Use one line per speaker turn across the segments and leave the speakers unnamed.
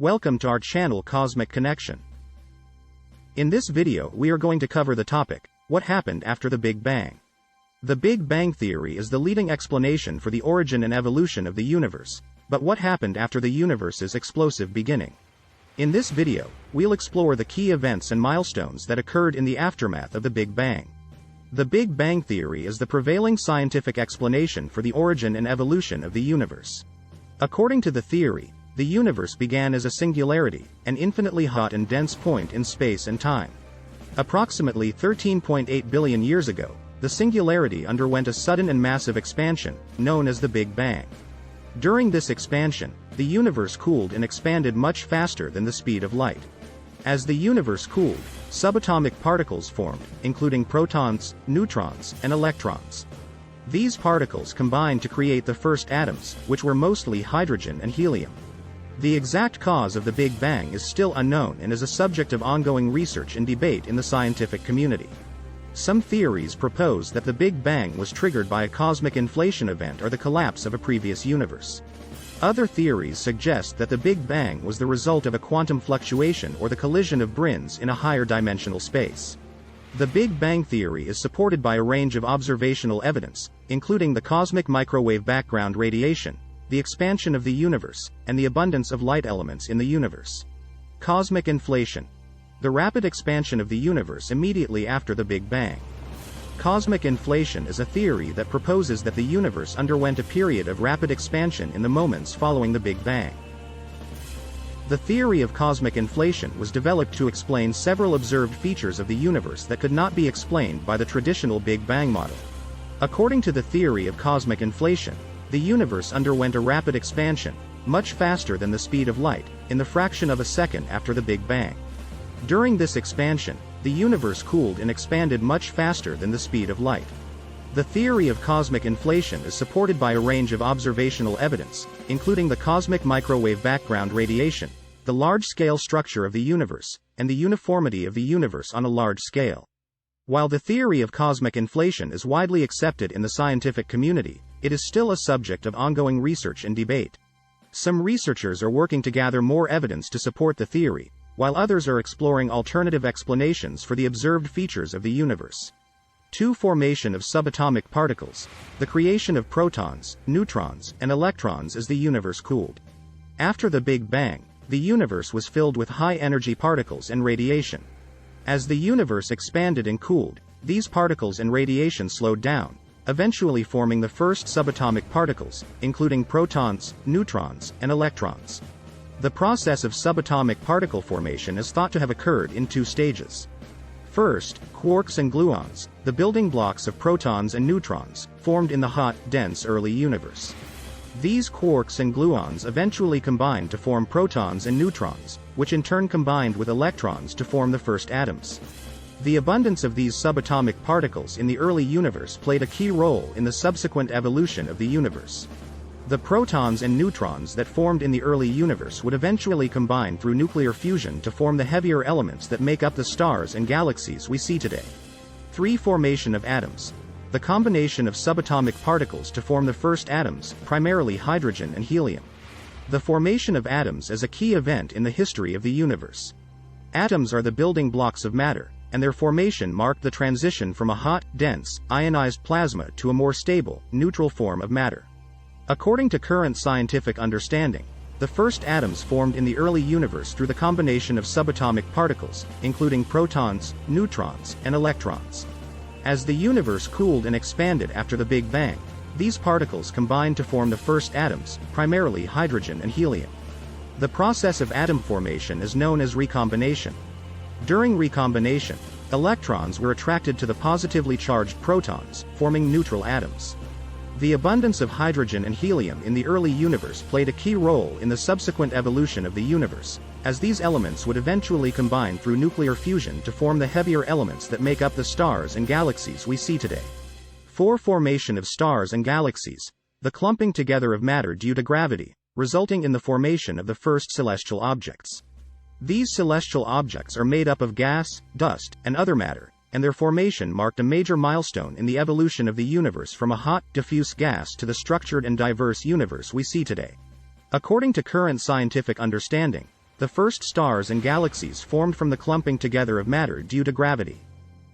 Welcome to our channel Cosmic Connection. In this video we are going to cover the topic, what happened after the Big Bang. The Big Bang theory is the leading explanation for the origin and evolution of the universe, but what happened after the universe's explosive beginning? In this video, we'll explore the key events and milestones that occurred in the aftermath of the Big Bang. The Big Bang theory is the prevailing scientific explanation for the origin and evolution of the universe. According to the theory, the universe began as a singularity, an infinitely hot and dense point in space and time. Approximately 13.8 billion years ago, the singularity underwent a sudden and massive expansion, known as the Big Bang. During this expansion, the universe cooled and expanded much faster than the speed of light. As the universe cooled, subatomic particles formed, including protons, neutrons, and electrons. These particles combined to create the first atoms, which were mostly hydrogen and helium. The exact cause of the Big Bang is still unknown and is a subject of ongoing research and debate in the scientific community. Some theories propose that the Big Bang was triggered by a cosmic inflation event or the collapse of a previous universe. Other theories suggest that the Big Bang was the result of a quantum fluctuation or the collision of brins in a higher dimensional space. The Big Bang theory is supported by a range of observational evidence, including the cosmic microwave background radiation, the expansion of the universe, and the abundance of light elements in the universe. Cosmic inflation. The rapid expansion of the universe immediately after the Big Bang. Cosmic inflation is a theory that proposes that the universe underwent a period of rapid expansion in the moments following the Big Bang. The theory of cosmic inflation was developed to explain several observed features of the universe that could not be explained by the traditional Big Bang model. According to the theory of cosmic inflation, the universe underwent a rapid expansion, much faster than the speed of light, in the fraction of a second after the Big Bang. During this expansion, the universe cooled and expanded much faster than the speed of light. The theory of cosmic inflation is supported by a range of observational evidence, including the cosmic microwave background radiation, the large-scale structure of the universe, and the uniformity of the universe on a large scale. While the theory of cosmic inflation is widely accepted in the scientific community, it is still a subject of ongoing research and debate. Some researchers are working to gather more evidence to support the theory, while others are exploring alternative explanations for the observed features of the universe. 2. Formation of subatomic particles, the creation of protons, neutrons, and electrons as the universe cooled. After the Big Bang, the universe was filled with high-energy particles and radiation. As the universe expanded and cooled, these particles and radiation slowed down, eventually forming the first subatomic particles, including protons, neutrons, and electrons. The process of subatomic particle formation is thought to have occurred in two stages. First, quarks and gluons, the building blocks of protons and neutrons, formed in the hot, dense early universe. These quarks and gluons eventually combined to form protons and neutrons, which in turn combined with electrons to form the first atoms. The abundance of these subatomic particles in the early universe played a key role in the subsequent evolution of the universe. The protons and neutrons that formed in the early universe would eventually combine through nuclear fusion to form the heavier elements that make up the stars and galaxies we see today. 3. Formation of atoms. The combination of subatomic particles to form the first atoms, primarily hydrogen and helium. The formation of atoms is a key event in the history of the universe. Atoms are the building blocks of matter, and their formation marked the transition from a hot, dense, ionized plasma to a more stable, neutral form of matter. According to current scientific understanding, the first atoms formed in the early universe through the combination of subatomic particles, including protons, neutrons, and electrons. As the universe cooled and expanded after the Big Bang, these particles combined to form the first atoms, primarily hydrogen and helium. The process of atom formation is known as recombination. During recombination, electrons were attracted to the positively charged protons, forming neutral atoms. The abundance of hydrogen and helium in the early universe played a key role in the subsequent evolution of the universe, as these elements would eventually combine through nuclear fusion to form the heavier elements that make up the stars and galaxies we see today. 4. Formation of stars and galaxies, the clumping together of matter due to gravity, resulting in the formation of the first celestial objects. These celestial objects are made up of gas, dust, and other matter, and their formation marked a major milestone in the evolution of the universe from a hot, diffuse gas to the structured and diverse universe we see today. According to current scientific understanding, The first stars and galaxies formed from the clumping together of matter due to gravity.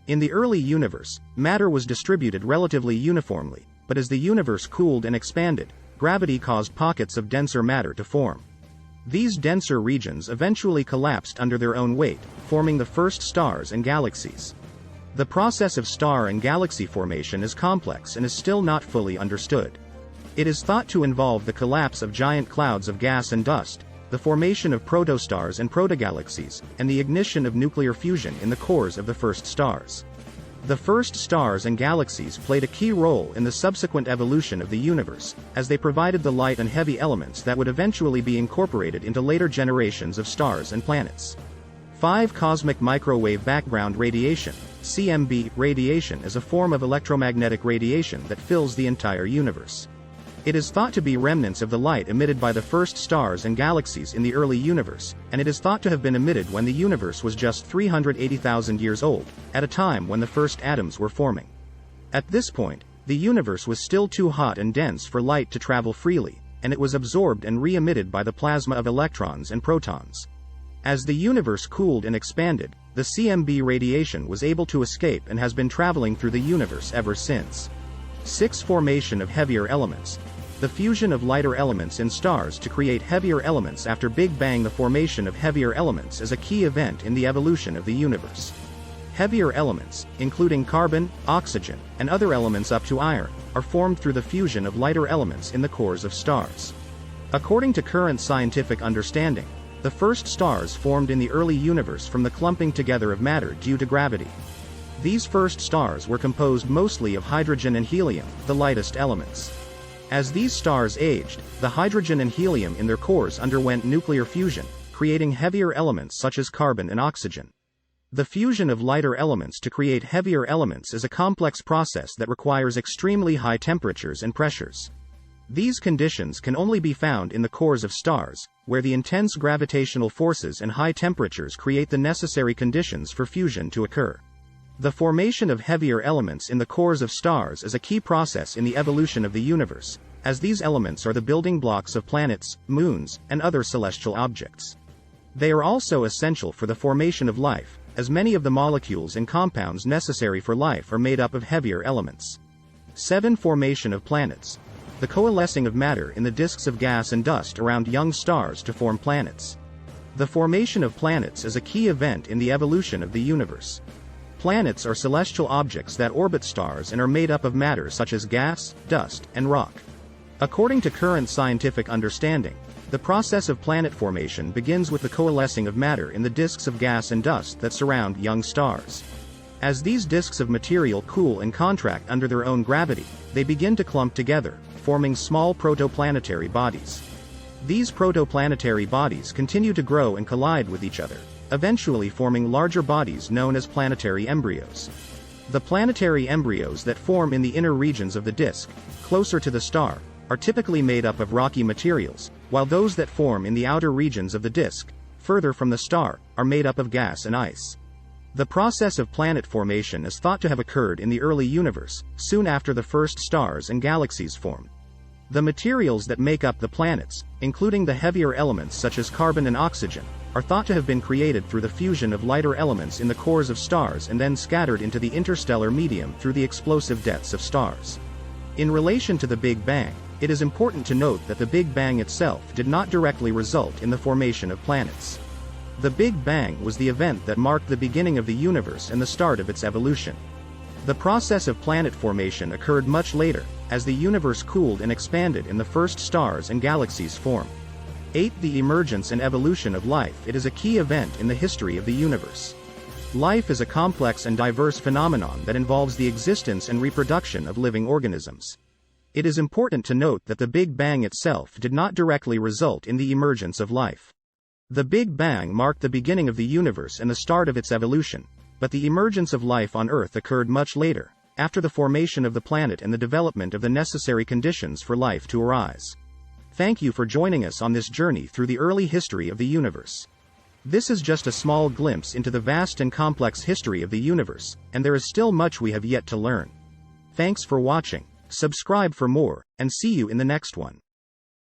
In the early universe, matter was distributed relatively uniformly, but as the universe cooled and expanded, gravity caused pockets of denser matter to form. These denser regions eventually collapsed under their own weight, forming the first stars and galaxies. The process of star and galaxy formation is complex and is still not fully understood. It is thought to involve the collapse of giant clouds of gas and dust, the formation of protostars and protogalaxies, and the ignition of nuclear fusion in the cores of the first stars. The first stars and galaxies played a key role in the subsequent evolution of the universe, as they provided the light and heavy elements that would eventually be incorporated into later generations of stars and planets. 5. Cosmic microwave background radiation, CMB. Radiation is a form of electromagnetic radiation that fills the entire universe. It is thought to be remnants of the light emitted by the first stars and galaxies in the early universe, and it is thought to have been emitted when the universe was just 380,000 years old, at a time when the first atoms were forming. At this point, the universe was still too hot and dense for light to travel freely, and it was absorbed and re-emitted by the plasma of electrons and protons. As the universe cooled and expanded, the CMB radiation was able to escape and has been traveling through the universe ever since. 6. Formation of heavier elements. The fusion of lighter elements in stars to create heavier elements after Big Bang. The formation of heavier elements is a key event in the evolution of the universe. Heavier elements, including carbon, oxygen, and other elements up to iron, are formed through the fusion of lighter elements in the cores of stars. According to current scientific understanding, the first stars formed in the early universe from the clumping together of matter due to gravity. These first stars were composed mostly of hydrogen and helium, the lightest elements. As these stars aged, the hydrogen and helium in their cores underwent nuclear fusion, creating heavier elements such as carbon and oxygen. The fusion of lighter elements to create heavier elements is a complex process that requires extremely high temperatures and pressures. These conditions can only be found in the cores of stars, where the intense gravitational forces and high temperatures create the necessary conditions for fusion to occur. The formation of heavier elements in the cores of stars is a key process in the evolution of the universe, as these elements are the building blocks of planets, moons, and other celestial objects. They are also essential for the formation of life, as many of the molecules and compounds necessary for life are made up of heavier elements. 7. Formation of planets. The coalescing of matter in the disks of gas and dust around young stars to form planets. The formation of planets is a key event in the evolution of the universe. Planets are celestial objects that orbit stars and are made up of matter such as gas, dust, and rock. According to current scientific understanding, the process of planet formation begins with the coalescing of matter in the disks of gas and dust that surround young stars. As these disks of material cool and contract under their own gravity, they begin to clump together, forming small protoplanetary bodies. These protoplanetary bodies continue to grow and collide with each other, eventually forming larger bodies known as planetary embryos. The planetary embryos that form in the inner regions of the disk, closer to the star, are typically made up of rocky materials, while those that form in the outer regions of the disk, further from the star, are made up of gas and ice. The process of planet formation is thought to have occurred in the early universe, soon after the first stars and galaxies formed. The materials that make up the planets, including the heavier elements such as carbon and oxygen, are thought to have been created through the fusion of lighter elements in the cores of stars and then scattered into the interstellar medium through the explosive deaths of stars. In relation to the Big Bang, it is important to note that the Big Bang itself did not directly result in the formation of planets. The Big Bang was the event that marked the beginning of the universe and the start of its evolution. The process of planet formation occurred much later, as the universe cooled and expanded and the first stars and galaxies formed. 8. The emergence and evolution of life. It is a key event in the history of the universe. Life is a complex and diverse phenomenon that involves the existence and reproduction of living organisms. It is important to note that the Big Bang itself did not directly result in the emergence of life. The Big Bang marked the beginning of the universe and the start of its evolution, but the emergence of life on Earth occurred much later, after the formation of the planet and the development of the necessary conditions for life to arise. Thank you for joining us on this journey through the early history of the universe. This is just a small glimpse into the vast and complex history of the universe, and there is still much we have yet to learn. Thanks for watching, subscribe for more, and see you in the next one.